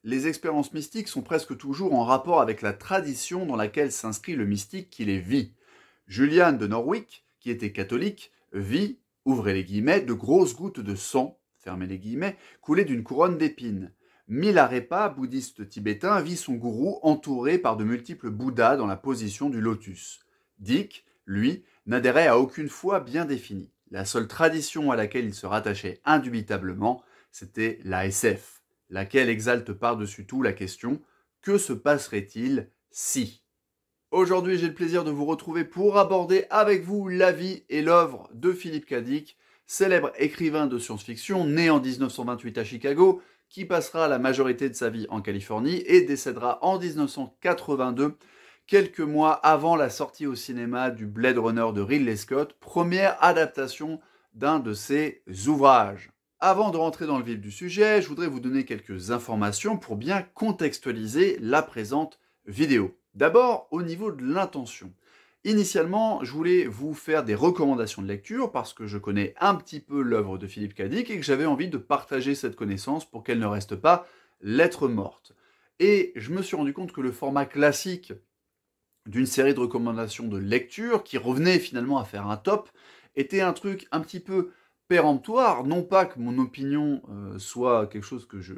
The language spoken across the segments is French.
les expériences mystiques sont presque toujours en rapport avec la tradition dans laquelle s'inscrit le mystique qui les vit. Julian de Norwich, qui était catholique, vit, ouvrez les guillemets, de grosses gouttes de sang, fermez les guillemets, coulées d'une couronne d'épines. Milarepa, bouddhiste tibétain, vit son gourou entouré par de multiples bouddhas dans la position du lotus. Dick, lui, n'adhérait à aucune foi bien définie. La seule tradition à laquelle il se rattachait indubitablement, c'était la SF, laquelle exalte par-dessus tout la question « Que se passerait-il si ?» Aujourd'hui, j'ai le plaisir de vous retrouver pour aborder avec vous la vie et l'œuvre de Philip K. Dick, célèbre écrivain de science-fiction né en 1928 à Chicago, qui passera la majorité de sa vie en Californie et décédera en 1982, quelques mois avant la sortie au cinéma du Blade Runner de Ridley Scott, première adaptation d'un de ses ouvrages. Avant de rentrer dans le vif du sujet, je voudrais vous donner quelques informations pour bien contextualiser la présente vidéo. D'abord, au niveau de l'intention. Initialement, je voulais vous faire des recommandations de lecture parce que je connais un petit peu l'œuvre de Philip K. Dick et que j'avais envie de partager cette connaissance pour qu'elle ne reste pas lettre morte. Et je me suis rendu compte que le format classique d'une série de recommandations de lecture qui revenait finalement à faire un top était un truc un petit peu péremptoire, non pas que mon opinion soit quelque chose que je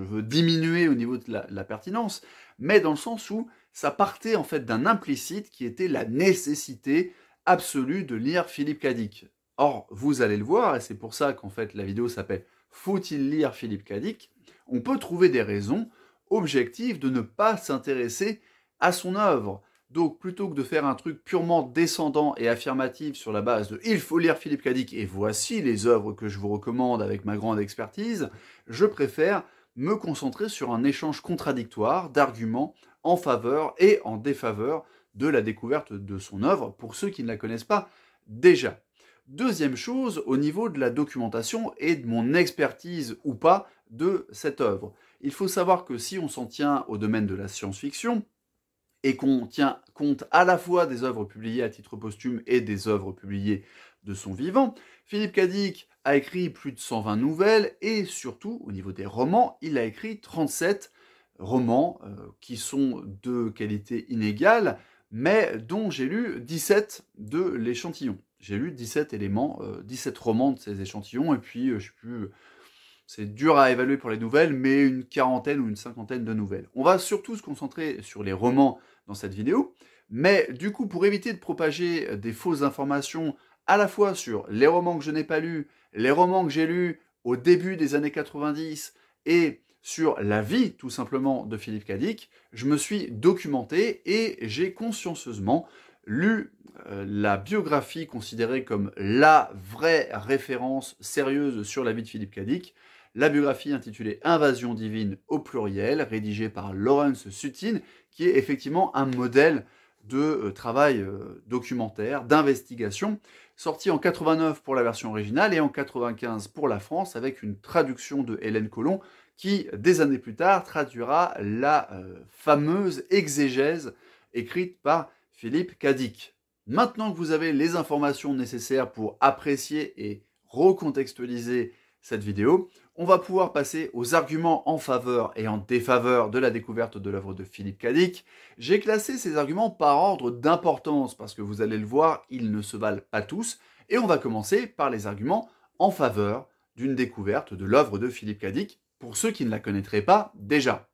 veux diminuer au niveau de la pertinence, mais dans le sens où ça partait en fait d'un implicite qui était la nécessité absolue de lire Philip K. Dick. Or, vous allez le voir, et c'est pour ça qu'en fait la vidéo s'appelle « Faut-il lire Philip K. Dick ?» On peut trouver des raisons objectives de ne pas s'intéresser à son œuvre. Donc, plutôt que de faire un truc purement descendant et affirmatif sur la base de « il faut lire Philip K. Dick et voici les œuvres que je vous recommande avec ma grande expertise », je préfère me concentrer sur un échange contradictoire d'arguments en faveur et en défaveur de la découverte de son œuvre pour ceux qui ne la connaissent pas déjà. Deuxième chose, au niveau de la documentation et de mon expertise ou pas de cette œuvre. Il faut savoir que si on s'en tient au domaine de la science-fiction, et qu'on tient compte à la fois des œuvres publiées à titre posthume et des œuvres publiées de son vivant, Philip K. Dick a écrit plus de 120 nouvelles et surtout, au niveau des romans, il a écrit 37 romans qui sont de qualité inégale, mais dont j'ai lu 17 de l'échantillon. J'ai lu 17 éléments, 17 romans de ces échantillons, et puis, je sais plus, c'est dur à évaluer pour les nouvelles, mais une quarantaine ou une cinquantaine de nouvelles. On va surtout se concentrer sur les romans dans cette vidéo, mais du coup, pour éviter de propager des fausses informations à la fois sur les romans que je n'ai pas lus, les romans que j'ai lus au début des années 90 et sur la vie, tout simplement, de Philip K. Dick, je me suis documenté et j'ai consciencieusement lu la biographie considérée comme la vraie référence sérieuse sur la vie de Philip K. Dick, la biographie intitulée Invasion divine au pluriel, rédigée par Lawrence Sutin, qui est effectivement un modèle de travail documentaire, d'investigation, sorti en 89 pour la version originale et en 95 pour la France, avec une traduction de Hélène Colomb, qui, des années plus tard, traduira la fameuse exégèse écrite par Philip K. Dick. Maintenant que vous avez les informations nécessaires pour apprécier et recontextualiser cette vidéo, on va pouvoir passer aux arguments en faveur et en défaveur de la découverte de l'œuvre de Philip K. Dick. J'ai classé ces arguments par ordre d'importance, parce que vous allez le voir, ils ne se valent pas tous, et on va commencer par les arguments en faveur d'une découverte de l'œuvre de Philip K. Dick, pour ceux qui ne la connaîtraient pas déjà.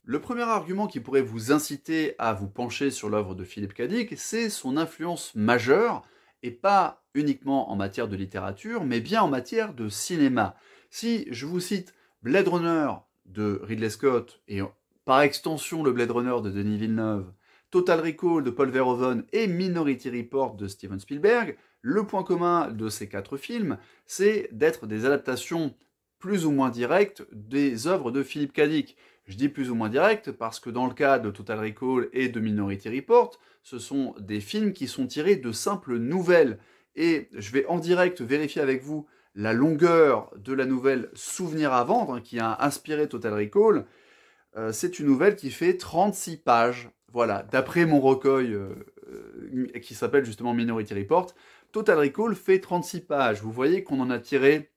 Le premier argument qui pourrait vous inciter à vous pencher sur l'œuvre de Philip K. Dick, c'est son influence majeure, et pas uniquement en matière de littérature, mais bien en matière de cinéma. Si je vous cite Blade Runner de Ridley Scott, et par extension le Blade Runner de Denis Villeneuve, Total Recall de Paul Verhoeven et Minority Report de Steven Spielberg, le point commun de ces 4 films, c'est d'être des adaptations plus ou moins directes des œuvres de Philip K. Dick. Je dis plus ou moins direct parce que dans le cas de Total Recall et de Minority Report, ce sont des films qui sont tirés de simples nouvelles. Et je vais en direct vérifier avec vous la longueur de la nouvelle Souvenir à vendre, qui a inspiré Total Recall. C'est une nouvelle qui fait 36 pages. Voilà, d'après mon recueil qui s'appelle justement Minority Report, Total Recall fait 36 pages. Vous voyez qu'on en a tiré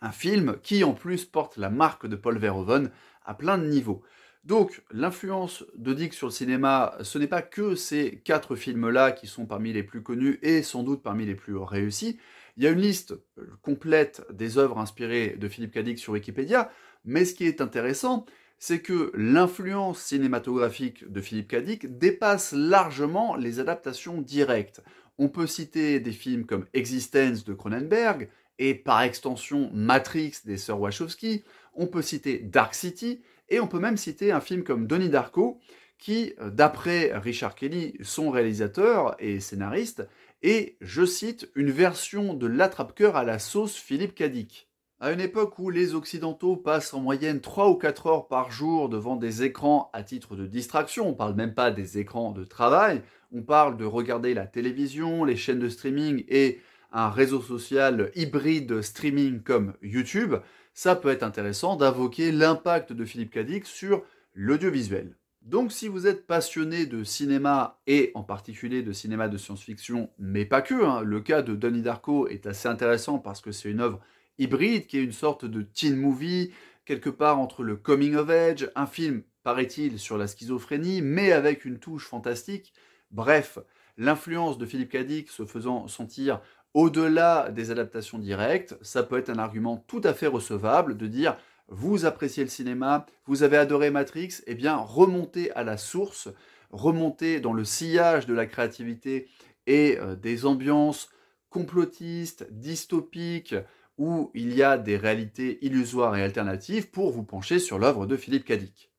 Un film qui en plus porte la marque de Paul Verhoeven à plein de niveaux. Donc l'influence de Dick sur le cinéma, ce n'est pas que ces 4 films-là qui sont parmi les plus connus et sans doute parmi les plus réussis. Il y a une liste complète des œuvres inspirées de Philippe K. Dick sur Wikipédia, mais ce qui est intéressant, c'est que l'influence cinématographique de Philippe K. Dick dépasse largement les adaptations directes. On peut citer des films comme Existence de Cronenberg, et par extension Matrix des sœurs Wachowski, on peut citer Dark City, et on peut même citer un film comme Donnie Darko, qui, d'après Richard Kelly, son réalisateur et scénariste, est, je cite, une version de l'attrape-cœur à la sauce Philippe K. Dick. À une époque où les Occidentaux passent en moyenne 3 ou 4 heures par jour devant des écrans à titre de distraction, on ne parle même pas des écrans de travail, on parle de regarder la télévision, les chaînes de streaming et un réseau social hybride streaming comme YouTube, ça peut être intéressant d'invoquer l'impact de Philippe K. Dick sur l'audiovisuel. Donc si vous êtes passionné de cinéma, et en particulier de cinéma de science-fiction, mais pas que, le cas de Donnie Darko est assez intéressant parce que c'est une œuvre hybride qui est une sorte de teen movie, quelque part entre le coming of age, un film, paraît-il, sur la schizophrénie, mais avec une touche fantastique. Bref, l'influence de Philippe K. Dick se faisant sentir au-delà des adaptations directes, ça peut être un argument tout à fait recevable de dire vous appréciez le cinéma, vous avez adoré Matrix, eh bien remontez à la source, remontez dans le sillage de la créativité et des ambiances complotistes, dystopiques, où il y a des réalités illusoires et alternatives pour vous pencher sur l'œuvre de Philippe K. Dick.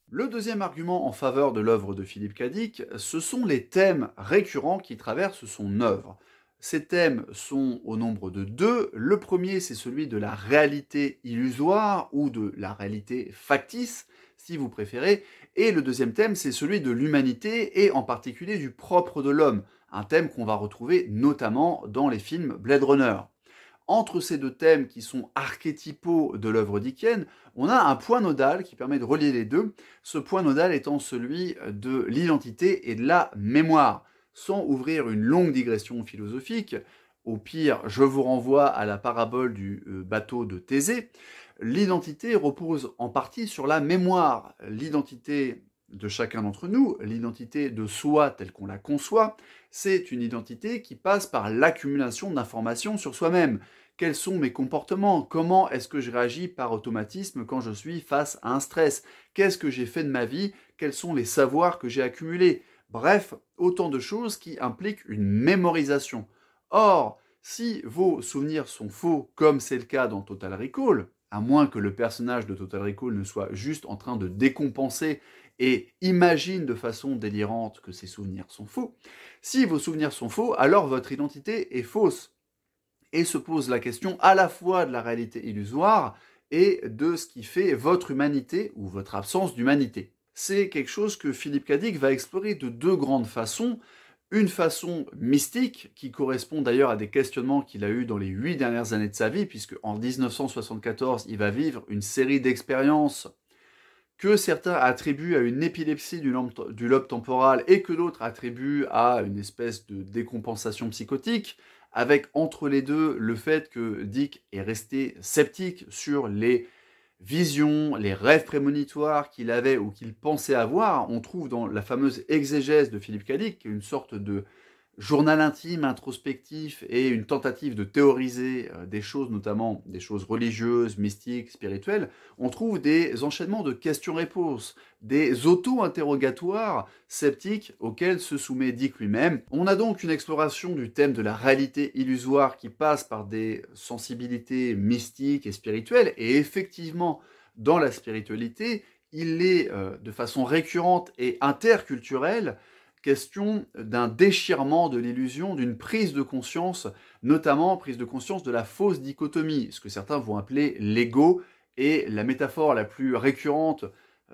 Le deuxième argument en faveur de l'œuvre de Philippe K. Dick, ce sont les thèmes récurrents qui traversent son œuvre. Ces thèmes sont au nombre de 2. Le premier, c'est celui de la réalité illusoire ou de la réalité factice, si vous préférez. Et le deuxième thème, c'est celui de l'humanité et en particulier du propre de l'homme. Un thème qu'on va retrouver notamment dans les films Blade Runner. Entre ces 2 thèmes qui sont archétypaux de l'œuvre dickienne, on a un point nodal qui permet de relier les deux, ce point nodal étant celui de l'identité et de la mémoire. Sans ouvrir une longue digression philosophique, au pire, je vous renvoie à la parabole du bateau de Thésée, l'identité repose en partie sur la mémoire. L'identité de chacun d'entre nous, l'identité de soi telle qu'on la conçoit, c'est une identité qui passe par l'accumulation d'informations sur soi-même. Quels sont mes comportements? Comment est-ce que je réagis par automatisme quand je suis face à un stress? Qu'est-ce que j'ai fait de ma vie? Quels sont les savoirs que j'ai accumulés? Bref, autant de choses qui impliquent une mémorisation. Or, si vos souvenirs sont faux, comme c'est le cas dans Total Recall, à moins que le personnage de Total Recall ne soit juste en train de décompenser et imagine de façon délirante que ses souvenirs sont faux, si vos souvenirs sont faux, alors votre identité est fausse. Et se pose la question à la fois de la réalité illusoire et de ce qui fait votre humanité ou votre absence d'humanité. C'est quelque chose que Philippe K. Dick va explorer de 2 grandes façons. Une façon mystique, qui correspond d'ailleurs à des questionnements qu'il a eus dans les 8 dernières années de sa vie, puisque en 1974, il va vivre une série d'expériences que certains attribuent à une épilepsie du lobe temporal et que d'autres attribuent à une espèce de décompensation psychotique, avec entre les deux le fait que Dick est resté sceptique sur les visions, les rêves prémonitoires qu'il avait ou qu'il pensait avoir. On trouve dans la fameuse exégèse de Philippe K. Dick une sorte de journal intime, introspectif et une tentative de théoriser des choses, notamment des choses religieuses, mystiques, spirituelles. On trouve des enchaînements de questions-réponses, des auto-interrogatoires sceptiques auxquels se soumet Dick lui-même. On a donc une exploration du thème de la réalité illusoire qui passe par des sensibilités mystiques et spirituelles, et effectivement, dans la spiritualité, il est de façon récurrente et interculturelle question d'un déchirement de l'illusion, d'une prise de conscience, notamment prise de conscience de la fausse dichotomie, ce que certains vont appeler l'ego, et la métaphore la plus récurrente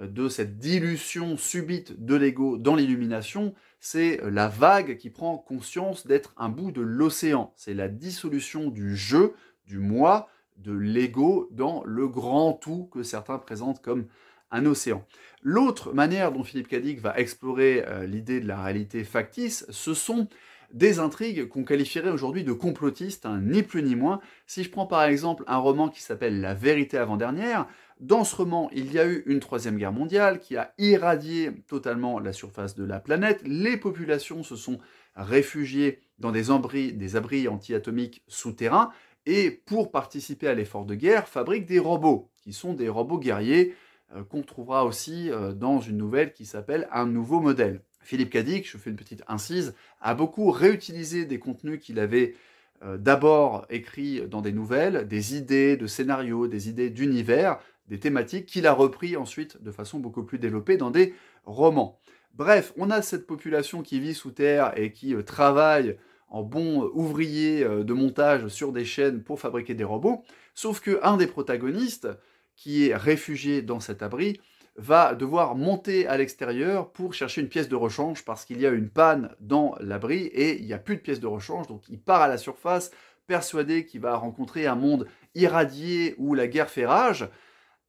de cette dilution subite de l'ego dans l'illumination, c'est la vague qui prend conscience d'être un bout de l'océan. C'est la dissolution du je, du moi, de l'ego dans le grand tout que certains présentent comme un océan. L'autre manière dont Philippe K. Dick va explorer l'idée de la réalité factice, ce sont des intrigues qu'on qualifierait aujourd'hui de complotistes, hein, ni plus ni moins. Si je prends par exemple un roman qui s'appelle La vérité avant-dernière, dans ce roman, il y a eu une troisième guerre mondiale qui a irradié totalement la surface de la planète. Les populations se sont réfugiées dans des abris anti-atomiques souterrains et pour participer à l'effort de guerre, fabriquent des robots, qui sont des robots guerriers qu'on trouvera aussi dans une nouvelle qui s'appelle Un nouveau modèle. Philippe Cadic, je fais une petite incise, a beaucoup réutilisé des contenus qu'il avait d'abord écrits dans des nouvelles, des idées de scénarios, des idées d'univers, des thématiques qu'il a repris ensuite de façon beaucoup plus développée dans des romans. Bref, on a cette population qui vit sous terre et qui travaille en bon ouvrier de montage sur des chaînes pour fabriquer des robots, sauf qu'un des protagonistes, qui est réfugié dans cet abri, va devoir monter à l'extérieur pour chercher une pièce de rechange parce qu'il y a une panne dans l'abri et il n'y a plus de pièce de rechange, donc il part à la surface persuadé qu'il va rencontrer un monde irradié où la guerre fait rage,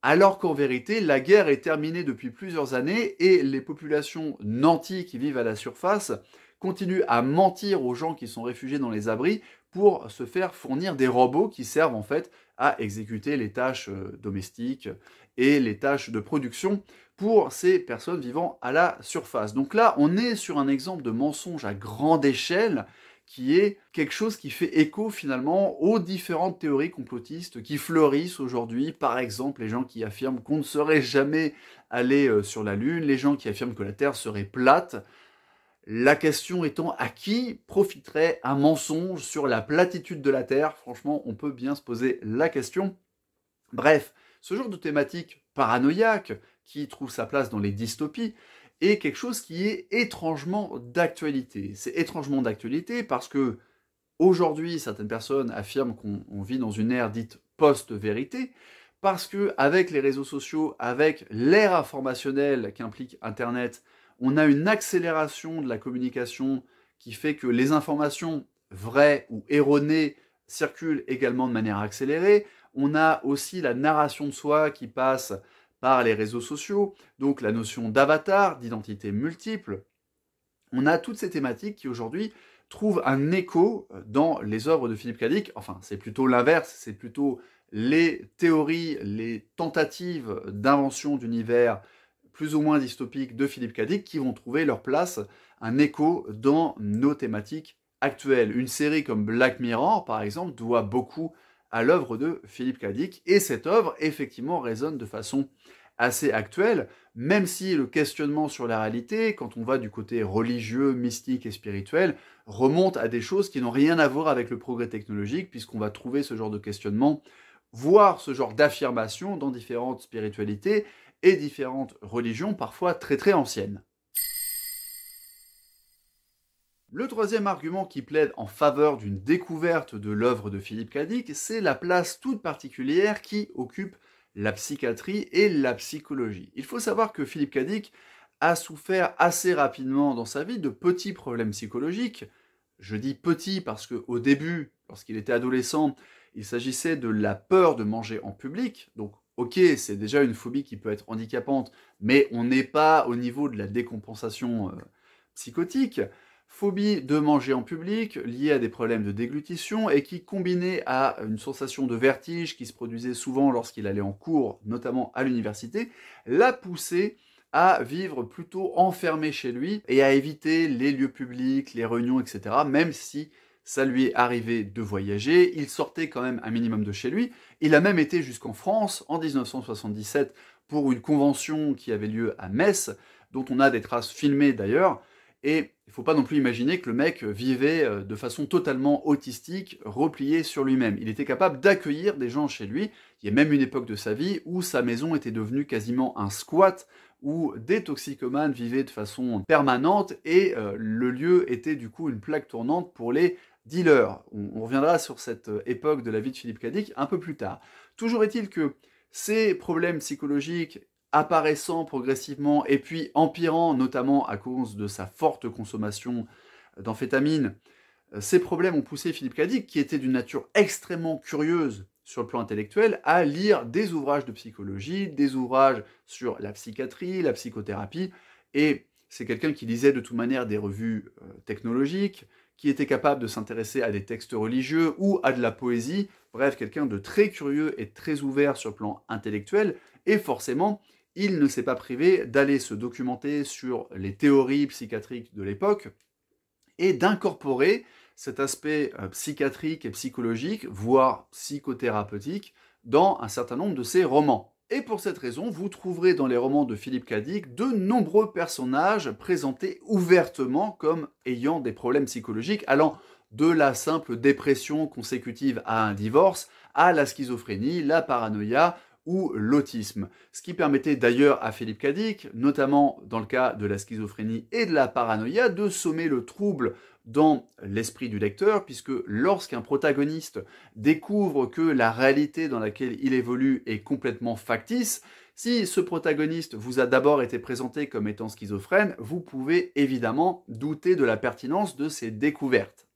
alors qu'en vérité, la guerre est terminée depuis plusieurs années et les populations nanties qui vivent à la surface continuent à mentir aux gens qui sont réfugiés dans les abris pour se faire fournir des robots qui servent en fait à exécuter les tâches domestiques et les tâches de production pour ces personnes vivant à la surface. Donc là, on est sur un exemple de mensonge à grande échelle qui est quelque chose qui fait écho finalement aux différentes théories complotistes qui fleurissent aujourd'hui. Par exemple, les gens qui affirment qu'on ne serait jamais allé sur la Lune, les gens qui affirment que la Terre serait plate. La question étant à qui profiterait un mensonge sur la platitude de la Terre? Franchement, on peut bien se poser la question. Bref, ce genre de thématique paranoïaque qui trouve sa place dans les dystopies est quelque chose qui est étrangement d'actualité. C'est étrangement d'actualité parce que aujourd'hui, certaines personnes affirment qu'on vit dans une ère dite post-vérité, parce qu'avec les réseaux sociaux, avec l'ère informationnelle qu'implique Internet, on a une accélération de la communication qui fait que les informations vraies ou erronées circulent également de manière accélérée. On a aussi la narration de soi qui passe par les réseaux sociaux, donc la notion d'avatar, d'identité multiple. On a toutes ces thématiques qui aujourd'hui trouvent un écho dans les œuvres de Philippe Cadic. Enfin, c'est plutôt l'inverse, c'est plutôt les théories, les tentatives d'invention d'univers plus ou moins dystopiques de Philippe Cadic qui vont trouver leur place, un écho dans nos thématiques actuelles. Une série comme Black Mirror, par exemple, doit beaucoup à l'œuvre de Philippe Cadic, et cette œuvre, effectivement, résonne de façon assez actuelle, même si le questionnement sur la réalité, quand on va du côté religieux, mystique et spirituel, remonte à des choses qui n'ont rien à voir avec le progrès technologique, puisqu'on va trouver ce genre de questionnement, voire ce genre d'affirmation dans différentes spiritualités et différentes religions, parfois très très anciennes. Le troisième argument qui plaide en faveur d'une découverte de l'œuvre de Philippe Cadic, c'est la place toute particulière qui occupe la psychiatrie et la psychologie. Il faut savoir que Philippe Cadic a souffert assez rapidement dans sa vie de petits problèmes psychologiques. Je dis petits parce qu'au début, lorsqu'il était adolescent, il s'agissait de la peur de manger en public. Donc, ok, c'est déjà une phobie qui peut être handicapante, mais on n'est pas au niveau de la décompensation psychotique. Phobie de manger en public, liée à des problèmes de déglutition et qui, combinée à une sensation de vertige qui se produisait souvent lorsqu'il allait en cours, notamment à l'université, l'a poussé à vivre plutôt enfermé chez lui et à éviter les lieux publics, les réunions, etc. Même si ça lui est arrivé de voyager, il sortait quand même un minimum de chez lui. Il a même été jusqu'en France en 1977 pour une convention qui avait lieu à Metz, dont on a des traces filmées d'ailleurs. Et il ne faut pas non plus imaginer que le mec vivait de façon totalement autistique, replié sur lui-même. Il était capable d'accueillir des gens chez lui. Il y a même une époque de sa vie où sa maison était devenue quasiment un squat, où des toxicomanes vivaient de façon permanente et le lieu était du coup une plaque tournante pour les dealers. On reviendra sur cette époque de la vie de Philippe Cadic un peu plus tard. Toujours est-il que ces problèmes psychologiques apparaissant progressivement et puis empirant notamment à cause de sa forte consommation d'amphétamines, ces problèmes ont poussé Philippe Cadic, qui était d'une nature extrêmement curieuse sur le plan intellectuel, à lire des ouvrages de psychologie, des ouvrages sur la psychiatrie, la psychothérapie, et c'est quelqu'un qui lisait de toute manière des revues technologiques, qui était capable de s'intéresser à des textes religieux ou à de la poésie, bref, quelqu'un de très curieux et très ouvert sur le plan intellectuel, et forcément, il ne s'est pas privé d'aller se documenter sur les théories psychiatriques de l'époque et d'incorporer cet aspect psychiatrique et psychologique, voire psychothérapeutique, dans un certain nombre de ses romans. Et pour cette raison, vous trouverez dans les romans de Philippe K. Dick de nombreux personnages présentés ouvertement comme ayant des problèmes psychologiques, allant de la simple dépression consécutive à un divorce à la schizophrénie, la paranoïa ou l'autisme. Ce qui permettait d'ailleurs à Philippe K. Dick, notamment dans le cas de la schizophrénie et de la paranoïa, de sommer le trouble dans l'esprit du lecteur, puisque lorsqu'un protagoniste découvre que la réalité dans laquelle il évolue est complètement factice, si ce protagoniste vous a d'abord été présenté comme étant schizophrène, vous pouvez évidemment douter de la pertinence de ces découvertes.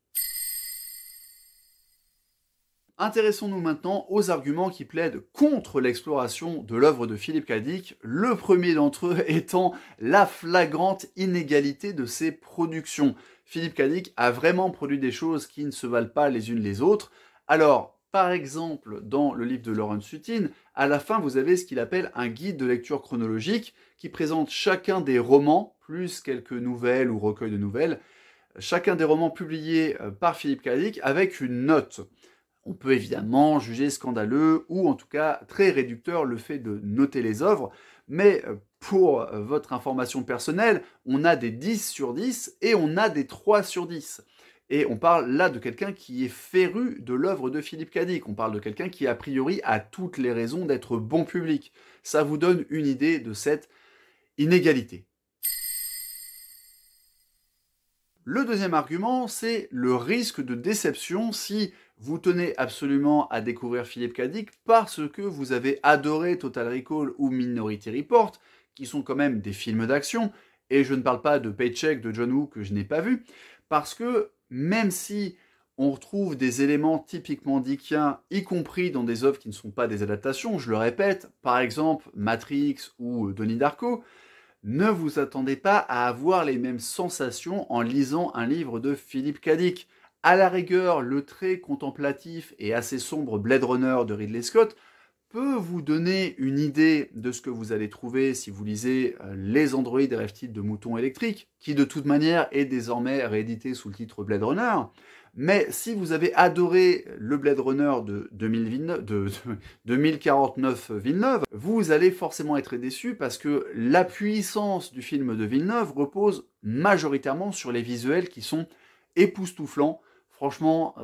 Intéressons-nous maintenant aux arguments qui plaident contre l'exploration de l'œuvre de Philippe K. Dick, le premier d'entre eux étant la flagrante inégalité de ses productions. Philippe K. Dick a vraiment produit des choses qui ne se valent pas les unes les autres. Alors, par exemple, dans le livre de Lawrence Sutin, à la fin, vous avez ce qu'il appelle un guide de lecture chronologique qui présente chacun des romans, plus quelques nouvelles ou recueils de nouvelles, chacun des romans publiés par Philippe K. Dick avec une note. On peut évidemment juger scandaleux ou en tout cas très réducteur le fait de noter les œuvres, mais pour votre information personnelle, on a des 10 sur 10 et on a des 3 sur 10. Et on parle là de quelqu'un qui est féru de l'œuvre de Philippe K. Dick. On parle de quelqu'un qui a priori a toutes les raisons d'être bon public. Ça vous donne une idée de cette inégalité. Le deuxième argument, c'est le risque de déception si vous tenez absolument à découvrir Philippe K. Dick parce que vous avez adoré Total Recall ou Minority Report, qui sont quand même des films d'action, et je ne parle pas de Paycheck de John Woo que je n'ai pas vu, parce que même si on retrouve des éléments typiquement dickiens, y compris dans des œuvres qui ne sont pas des adaptations, je le répète, par exemple Matrix ou Donnie Darko, ne vous attendez pas à avoir les mêmes sensations en lisant un livre de Philippe K. Dick. À la rigueur, le très contemplatif et assez sombre Blade Runner de Ridley Scott peut vous donner une idée de ce que vous allez trouver si vous lisez Les androïdes et rêvent-ils de moutons électriques, qui de toute manière est désormais réédité sous le titre Blade Runner. Mais si vous avez adoré le Blade Runner de 2049 Villeneuve, vous allez forcément être déçu parce que la puissance du film de Villeneuve repose majoritairement sur les visuels qui sont époustouflants. Franchement,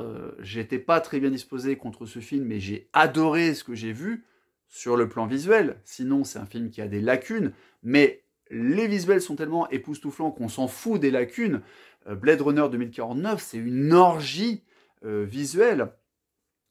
j'étais pas très bien disposé contre ce film, mais j'ai adoré ce que j'ai vu sur le plan visuel. Sinon, c'est un film qui a des lacunes, mais les visuels sont tellement époustouflants qu'on s'en fout des lacunes. Blade Runner 2049, c'est une orgie visuelle,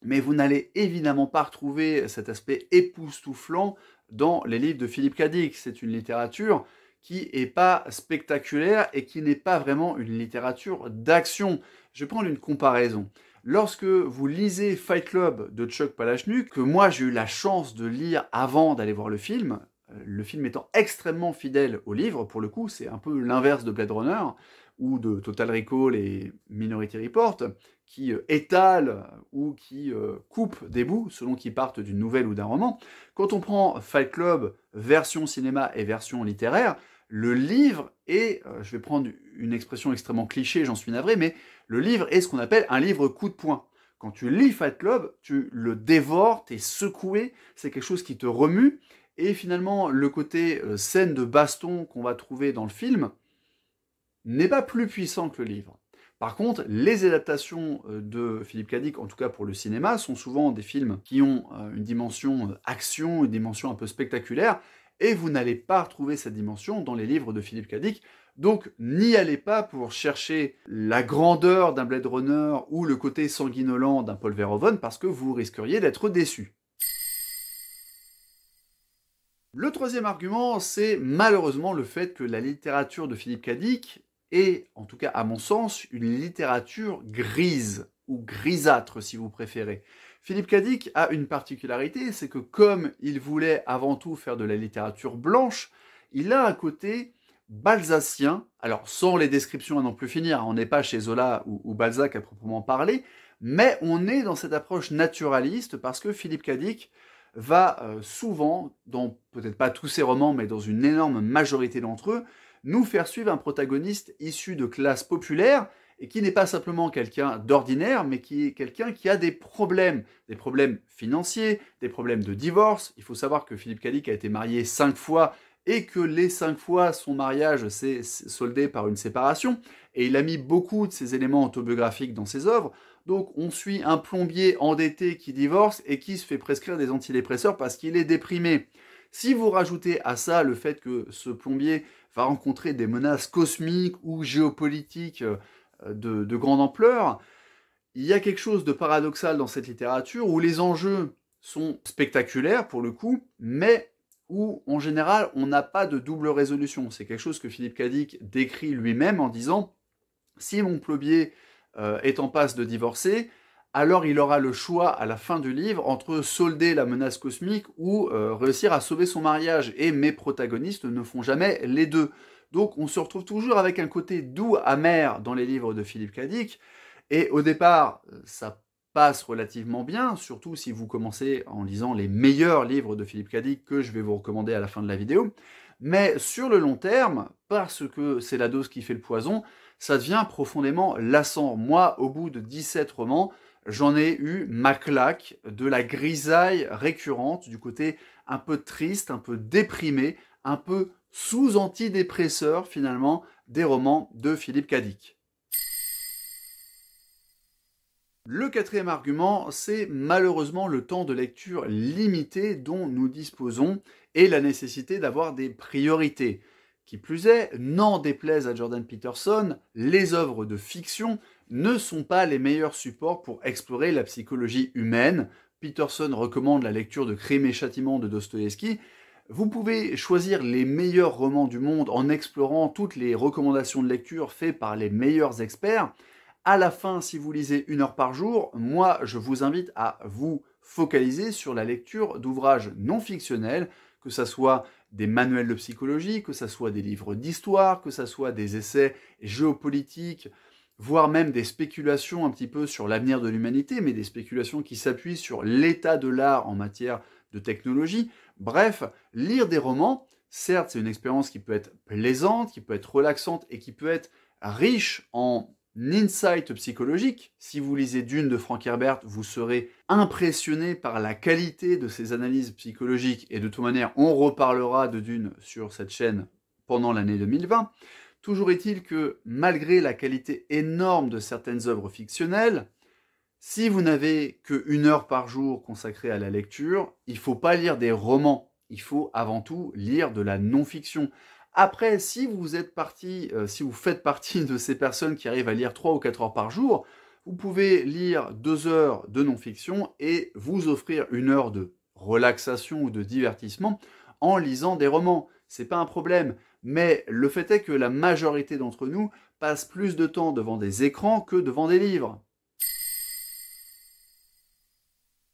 mais vous n'allez évidemment pas retrouver cet aspect époustouflant dans les livres de Philippe K. Dick. C'est une littérature qui n'est pas spectaculaire et qui n'est pas vraiment une littérature d'action. Je vais prendre une comparaison. Lorsque vous lisez Fight Club de Chuck Palahniuk, que moi j'ai eu la chance de lire avant d'aller voir le film étant extrêmement fidèle au livre, pour le coup, c'est un peu l'inverse de Blade Runner, ou de Total Recall et Minority Report, qui étalent ou qui coupent des bouts, selon qu'ils partent d'une nouvelle ou d'un roman. Quand on prend Fight Club, version cinéma et version littéraire, le livre est, je vais prendre une expression extrêmement cliché, j'en suis navré, mais le livre est ce qu'on appelle un livre coup de poing. Quand tu lis Fight Club, tu le dévores, t'es secoué, c'est quelque chose qui te remue, et finalement, le côté scène de baston qu'on va trouver dans le film n'est pas plus puissant que le livre. Par contre, les adaptations de Philippe K. Dick, en tout cas pour le cinéma, sont souvent des films qui ont une dimension action, une dimension un peu spectaculaire, et vous n'allez pas retrouver cette dimension dans les livres de Philippe K. Dick. Donc, n'y allez pas pour chercher la grandeur d'un Blade Runner ou le côté sanguinolent d'un Paul Verhoeven, parce que vous risqueriez d'être déçu. Le troisième argument, c'est malheureusement le fait que la littérature de Philippe K. Dick est, en tout cas à mon sens, une littérature grise, ou grisâtre si vous préférez. Philippe K. Dick a une particularité, c'est que comme il voulait avant tout faire de la littérature blanche, il a un côté balzacien, alors sans les descriptions à non plus finir, on n'est pas chez Zola ou Balzac à proprement parler, mais on est dans cette approche naturaliste parce que Philippe Cadic va souvent, dans peut-être pas tous ses romans, mais dans une énorme majorité d'entre eux, nous faire suivre un protagoniste issu de classe populaire et qui n'est pas simplement quelqu'un d'ordinaire, mais qui est quelqu'un qui a des problèmes financiers, des problèmes de divorce. Il faut savoir que Philippe Cadic a été marié 5 fois et que les 5 fois, son mariage s'est soldé par une séparation. Et il a mis beaucoup de ces éléments autobiographiques dans ses œuvres. Donc on suit un plombier endetté qui divorce et qui se fait prescrire des antidépresseurs parce qu'il est déprimé. Si vous rajoutez à ça le fait que ce plombier va rencontrer des menaces cosmiques ou géopolitiques de grande ampleur, il y a quelque chose de paradoxal dans cette littérature où les enjeux sont spectaculaires pour le coup, mais où en général on n'a pas de double résolution. C'est quelque chose que Philippe Cadic décrit lui-même en disant « Si mon plombier est en passe de divorcer, alors il aura le choix à la fin du livre entre solder la menace cosmique ou réussir à sauver son mariage. Et mes protagonistes ne font jamais les deux. Donc on se retrouve toujours avec un côté doux, amer dans les livres de Philippe Cadic. Et au départ, ça passe relativement bien, surtout si vous commencez en lisant les meilleurs livres de Philippe Cadic que je vais vous recommander à la fin de la vidéo. Mais sur le long terme, parce que c'est la dose qui fait le poison, ça devient profondément lassant. Moi, au bout de 17 romans, j'en ai eu ma claque de la grisaille récurrente, du côté un peu triste, un peu déprimé, un peu sous antidépresseur finalement des romans de Philippe Cadic. Le quatrième argument, c'est malheureusement le temps de lecture limité dont nous disposons et la nécessité d'avoir des priorités. Qui plus est, n'en déplaise à Jordan Peterson, les œuvres de fiction ne sont pas les meilleurs supports pour explorer la psychologie humaine. Peterson recommande la lecture de Crime et Châtiment de Dostoïevski. Vous pouvez choisir les meilleurs romans du monde en explorant toutes les recommandations de lecture faites par les meilleurs experts. À la fin, si vous lisez 1 heure par jour, moi, je vous invite à vous focaliser sur la lecture d'ouvrages non fictionnels, que ce soit des manuels de psychologie, que ce soit des livres d'histoire, que ce soit des essais géopolitiques, voire même des spéculations un petit peu sur l'avenir de l'humanité, mais des spéculations qui s'appuient sur l'état de l'art en matière de technologie. Bref, lire des romans, certes, c'est une expérience qui peut être plaisante, qui peut être relaxante et qui peut être riche en insight psychologique. Si vous lisez Dune de Frank Herbert, vous serez impressionné par la qualité de ses analyses psychologiques et de toute manière, on reparlera de Dune sur cette chaîne pendant l'année 2020. Toujours est-il que malgré la qualité énorme de certaines œuvres fictionnelles, si vous n'avez que 1 heure par jour consacrée à la lecture, il ne faut pas lire des romans, il faut avant tout lire de la non-fiction. Après, si vous faites partie de ces personnes qui arrivent à lire 3 ou 4 heures par jour, vous pouvez lire 2 heures de non-fiction et vous offrir 1 heure de relaxation ou de divertissement en lisant des romans. C'est pas un problème, mais le fait est que la majorité d'entre nous passe plus de temps devant des écrans que devant des livres.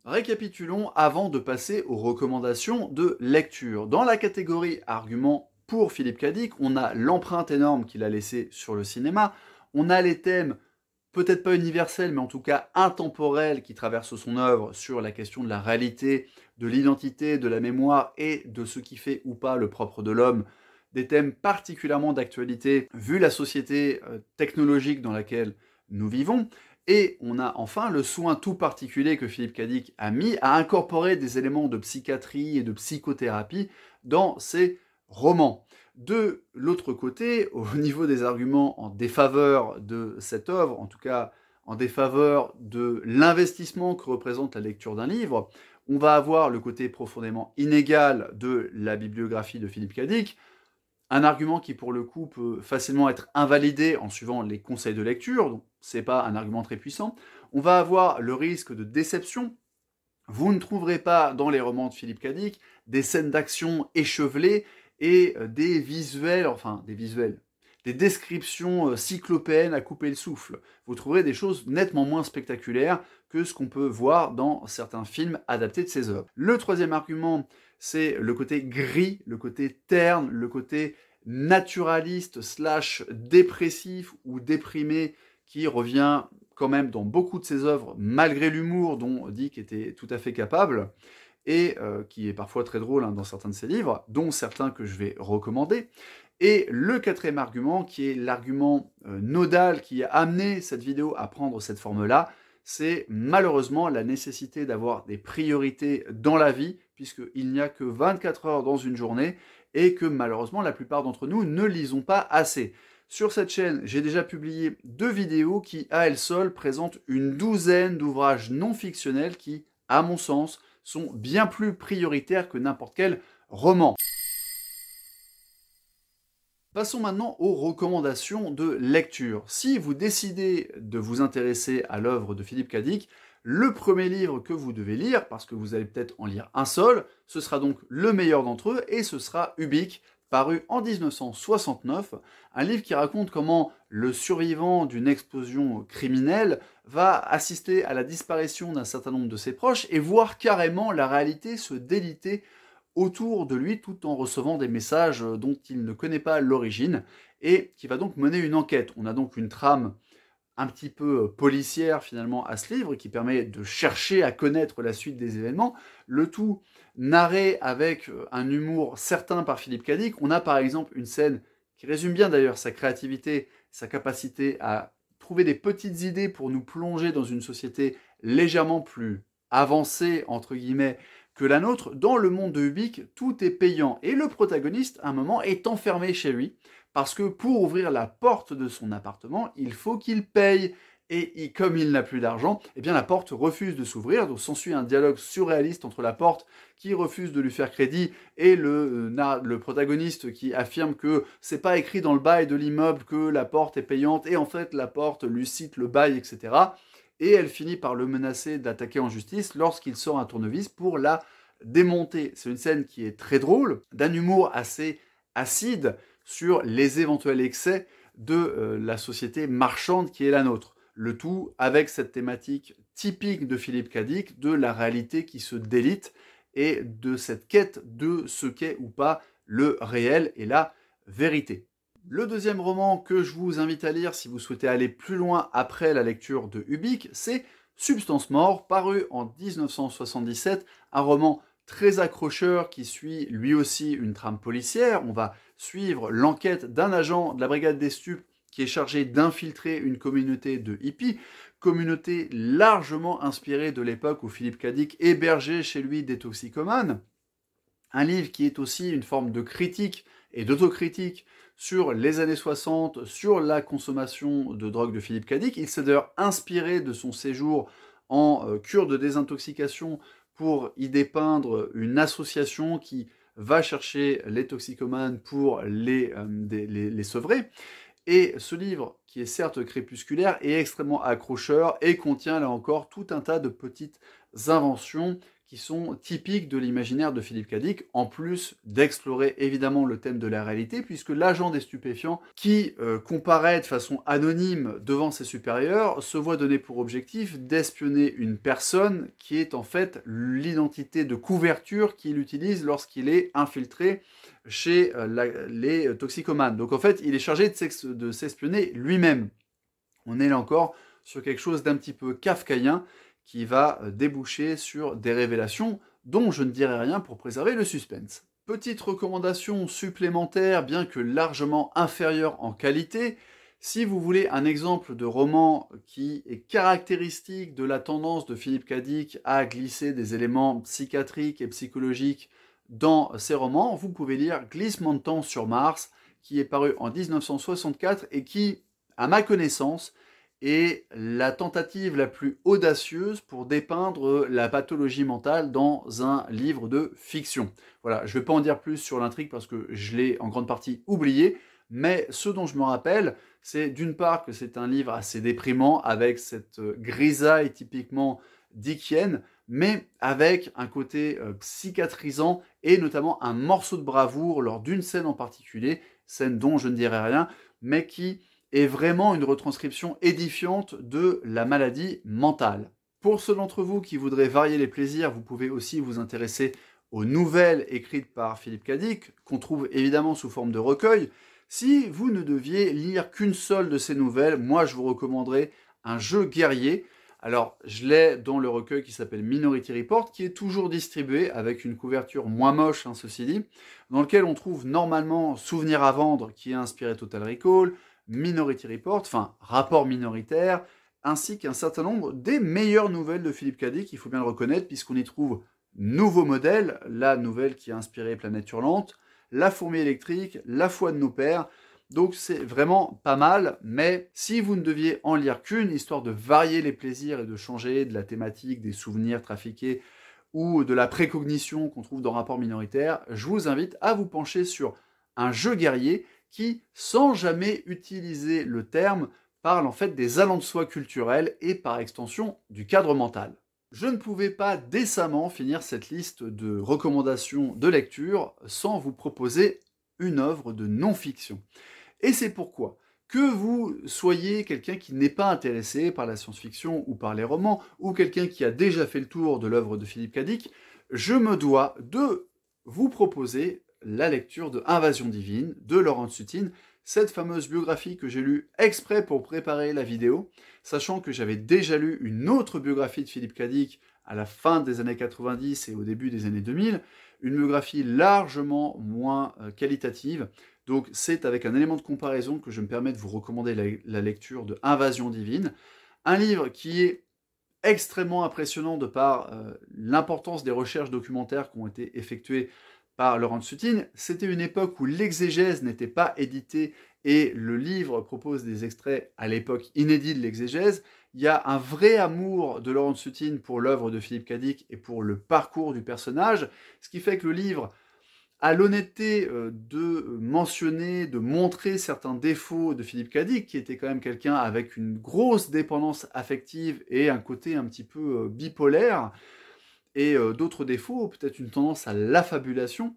Récapitulons avant de passer aux recommandations de lecture. Dans la catégorie arguments pour Philippe Cadic, on a l'empreinte énorme qu'il a laissée sur le cinéma, on a les thèmes peut-être pas universels, mais en tout cas intemporels qui traversent son œuvre sur la question de la réalité, de l'identité, de la mémoire et de ce qui fait ou pas le propre de l'homme, des thèmes particulièrement d'actualité vu la société technologique dans laquelle nous vivons. Et on a enfin le soin tout particulier que Philippe Cadic a mis à incorporer des éléments de psychiatrie et de psychothérapie dans ses romans. De l'autre côté, au niveau des arguments en défaveur de cette œuvre, en tout cas en défaveur de l'investissement que représente la lecture d'un livre, on va avoir le côté profondément inégal de la bibliographie de Philippe Cadic, un argument qui pour le coup peut facilement être invalidé en suivant les conseils de lecture, donc c'est pas un argument très puissant. On va avoir le risque de déception. Vous ne trouverez pas dans les romans de Philippe Cadic des scènes d'action échevelées et des descriptions cyclopéennes à couper le souffle. Vous trouverez des choses nettement moins spectaculaires que ce qu'on peut voir dans certains films adaptés de ses œuvres. Le troisième argument, c'est le côté gris, le côté terne, le côté naturaliste slash dépressif ou déprimé qui revient quand même dans beaucoup de ses œuvres, malgré l'humour dont Dick était tout à fait capable, et qui est parfois très drôle dans certains de ses livres, dont certains que je vais recommander. Et le quatrième argument, qui est l'argument nodal qui a amené cette vidéo à prendre cette forme-là, c'est malheureusement la nécessité d'avoir des priorités dans la vie, puisqu'il n'y a que 24 heures dans une journée, et que malheureusement la plupart d'entre nous ne lisons pas assez. Sur cette chaîne, j'ai déjà publié 2 vidéos qui, à elles seules, présentent une douzaine d'ouvrages non fictionnels qui, à mon sens, sont bien plus prioritaires que n'importe quel roman. Passons maintenant aux recommandations de lecture. Si vous décidez de vous intéresser à l'œuvre de Philippe Cadic, le premier livre que vous devez lire, parce que vous allez peut-être en lire un seul, ce sera donc le meilleur d'entre eux, et ce sera Ubik, paru en 1969, un livre qui raconte comment le survivant d'une explosion criminelle va assister à la disparition d'un certain nombre de ses proches et voir carrément la réalité se déliter autour de lui tout en recevant des messages dont il ne connaît pas l'origine et qui va donc mener une enquête. On a donc une trame un petit peu policière finalement à ce livre qui permet de chercher à connaître la suite des événements, le tout narré avec un humour certain par Philippe Cadic. On a par exemple une scène qui résume bien d'ailleurs sa créativité, sa capacité à trouver des petites idées pour nous plonger dans une société légèrement plus avancée, entre guillemets, que la nôtre. Dans le monde de Ubik, tout est payant et le protagoniste, à un moment, est enfermé chez lui parce que pour ouvrir la porte de son appartement, il faut qu'il paye. Et comme il n'a plus d'argent, eh bien la porte refuse de s'ouvrir. Donc s'ensuit un dialogue surréaliste entre la porte qui refuse de lui faire crédit et le protagoniste qui affirme que c'est pas écrit dans le bail de l'immeuble que la porte est payante et en fait la porte lui cite le bail, etc. Et elle finit par le menacer d'attaquer en justice lorsqu'il sort un tournevis pour la démonter. C'est une scène qui est très drôle, d'un humour assez acide sur les éventuels excès de la société marchande qui est la nôtre. Le tout avec cette thématique typique de Philippe Cadic, de la réalité qui se délite et de cette quête de ce qu'est ou pas le réel et la vérité. Le deuxième roman que je vous invite à lire si vous souhaitez aller plus loin après la lecture de Ubik, c'est Substance Mort, paru en 1977, un roman très accrocheur qui suit lui aussi une trame policière. On va suivre l'enquête d'un agent de la brigade des stupes qui est chargé d'infiltrer une communauté de hippies, communauté largement inspirée de l'époque où Philippe Cadic hébergeait chez lui des toxicomanes. Un livre qui est aussi une forme de critique et d'autocritique sur les années 60, sur la consommation de drogue de Philippe Cadic. Il s'est d'ailleurs inspiré de son séjour en cure de désintoxication pour y dépeindre une association qui va chercher les toxicomanes pour les sevrer. Et ce livre, qui est certes crépusculaire, est extrêmement accrocheur et contient là encore tout un tas de petites inventions qui sont typiques de l'imaginaire de Philippe Cadic, en plus d'explorer évidemment le thème de la réalité, puisque l'agent des stupéfiants, qui comparaît de façon anonyme devant ses supérieurs, se voit donner pour objectif d'espionner une personne qui est en fait l'identité de couverture qu'il utilise lorsqu'il est infiltré chez les toxicomanes. Donc en fait, il est chargé de s'espionner lui-même. On est là encore sur quelque chose d'un petit peu kafkaïen, qui va déboucher sur des révélations dont je ne dirai rien pour préserver le suspense. Petite recommandation supplémentaire, bien que largement inférieure en qualité, si vous voulez un exemple de roman qui est caractéristique de la tendance de Philippe Cadic à glisser des éléments psychiatriques et psychologiques dans ses romans, vous pouvez lire Glissement de temps sur Mars, qui est paru en 1964 et qui, à ma connaissance, est la tentative la plus audacieuse pour dépeindre la pathologie mentale dans un livre de fiction. Voilà, je ne vais pas en dire plus sur l'intrigue parce que je l'ai en grande partie oublié, mais ce dont je me rappelle, c'est d'une part que c'est un livre assez déprimant, avec cette grisaille typiquement dickienne, mais avec un côté psychiatrisant et notamment un morceau de bravoure lors d'une scène en particulier, scène dont je ne dirai rien, mais qui est vraiment une retranscription édifiante de la maladie mentale. Pour ceux d'entre vous qui voudraient varier les plaisirs, vous pouvez aussi vous intéresser aux nouvelles écrites par Philippe Cadic, qu'on trouve évidemment sous forme de recueil. Si vous ne deviez lire qu'une seule de ces nouvelles, moi je vous recommanderais Un jeu guerrier. Alors, je l'ai dans le recueil qui s'appelle Minority Report, qui est toujours distribué avec une couverture moins moche, hein, ceci dit, dans lequel on trouve normalement Souvenir à vendre, qui est inspiré Total Recall, Minority Report, enfin rapport minoritaire, ainsi qu'un certain nombre des meilleures nouvelles de Philippe Cadic, il faut bien le reconnaître, puisqu'on y trouve Nouveau modèle, la nouvelle qui a inspiré Planète Hurlante, La fourmi électrique, La foi de nos pères. Donc c'est vraiment pas mal, mais si vous ne deviez en lire qu'une, histoire de varier les plaisirs et de changer de la thématique, des souvenirs trafiqués ou de la précognition qu'on trouve dans Rapport minoritaire, je vous invite à vous pencher sur Un jeu guerrier qui, sans jamais utiliser le terme, parle en fait des allants de soi culturels et par extension du cadre mental. Je ne pouvais pas décemment finir cette liste de recommandations de lecture sans vous proposer une œuvre de non-fiction. Et c'est pourquoi, que vous soyez quelqu'un qui n'est pas intéressé par la science-fiction ou par les romans, ou quelqu'un qui a déjà fait le tour de l'œuvre de Philippe Cadic, je me dois de vous proposer la lecture de Invasion divine de Laurent Sutin, cette fameuse biographie que j'ai lue exprès pour préparer la vidéo, sachant que j'avais déjà lu une autre biographie de Philippe Cadic à la fin des années 90 et au début des années 2000, une biographie largement moins qualitative. Donc c'est avec un élément de comparaison que je me permets de vous recommander la lecture de Invasion divine, un livre qui est extrêmement impressionnant de par l'importance des recherches documentaires qui ont été effectuées par Laurent Sutin. C'était une époque où l'exégèse n'était pas éditée et le livre propose des extraits à l'époque inédits de l'exégèse. Il y a un vrai amour de Laurent Sutin pour l'œuvre de Philippe Cadic et pour le parcours du personnage, ce qui fait que le livre a l'honnêteté de mentionner, de montrer certains défauts de Philippe Cadic, qui était quand même quelqu'un avec une grosse dépendance affective et un côté un petit peu bipolaire, et d'autres défauts, peut-être une tendance à l'affabulation,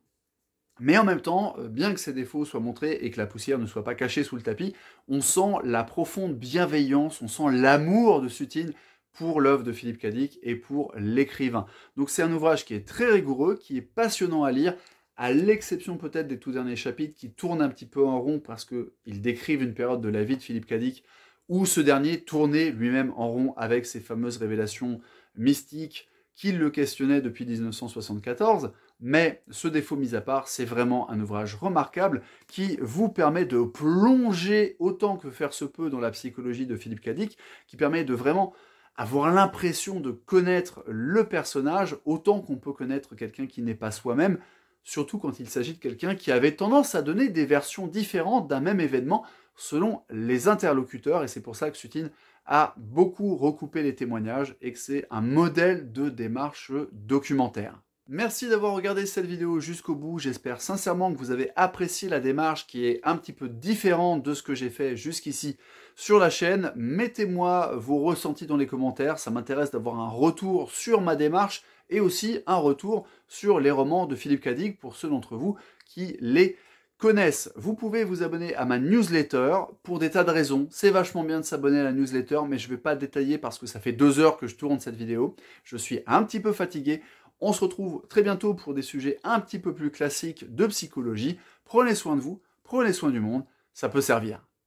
mais en même temps, bien que ces défauts soient montrés et que la poussière ne soit pas cachée sous le tapis, on sent la profonde bienveillance, on sent l'amour de Sutin pour l'œuvre de Philippe Cadic et pour l'écrivain. Donc c'est un ouvrage qui est très rigoureux, qui est passionnant à lire, à l'exception peut-être des tout derniers chapitres qui tournent un petit peu en rond parce qu'ils décrivent une période de la vie de Philippe Cadic où ce dernier tournait lui-même en rond avec ses fameuses révélations mystiques qui le questionnaient depuis 1974, mais ce défaut mis à part, c'est vraiment un ouvrage remarquable qui vous permet de plonger autant que faire se peut dans la psychologie de Philippe Cadic, qui permet de vraiment avoir l'impression de connaître le personnage autant qu'on peut connaître quelqu'un qui n'est pas soi-même, surtout quand il s'agit de quelqu'un qui avait tendance à donner des versions différentes d'un même événement selon les interlocuteurs, et c'est pour ça que Sutin a beaucoup recoupé les témoignages et que c'est un modèle de démarche documentaire. Merci d'avoir regardé cette vidéo jusqu'au bout, j'espère sincèrement que vous avez apprécié la démarche qui est un petit peu différente de ce que j'ai fait jusqu'ici sur la chaîne. Mettez-moi vos ressentis dans les commentaires, ça m'intéresse d'avoir un retour sur ma démarche et aussi un retour sur les romans de Philippe Cadic pour ceux d'entre vous qui les connaissent. Vous pouvez vous abonner à ma newsletter pour des tas de raisons. C'est vachement bien de s'abonner à la newsletter, mais je ne vais pas détailler parce que ça fait 2 heures que je tourne cette vidéo. Je suis un petit peu fatigué. On se retrouve très bientôt pour des sujets un petit peu plus classiques de psychologie. Prenez soin de vous, prenez soin du monde, ça peut servir.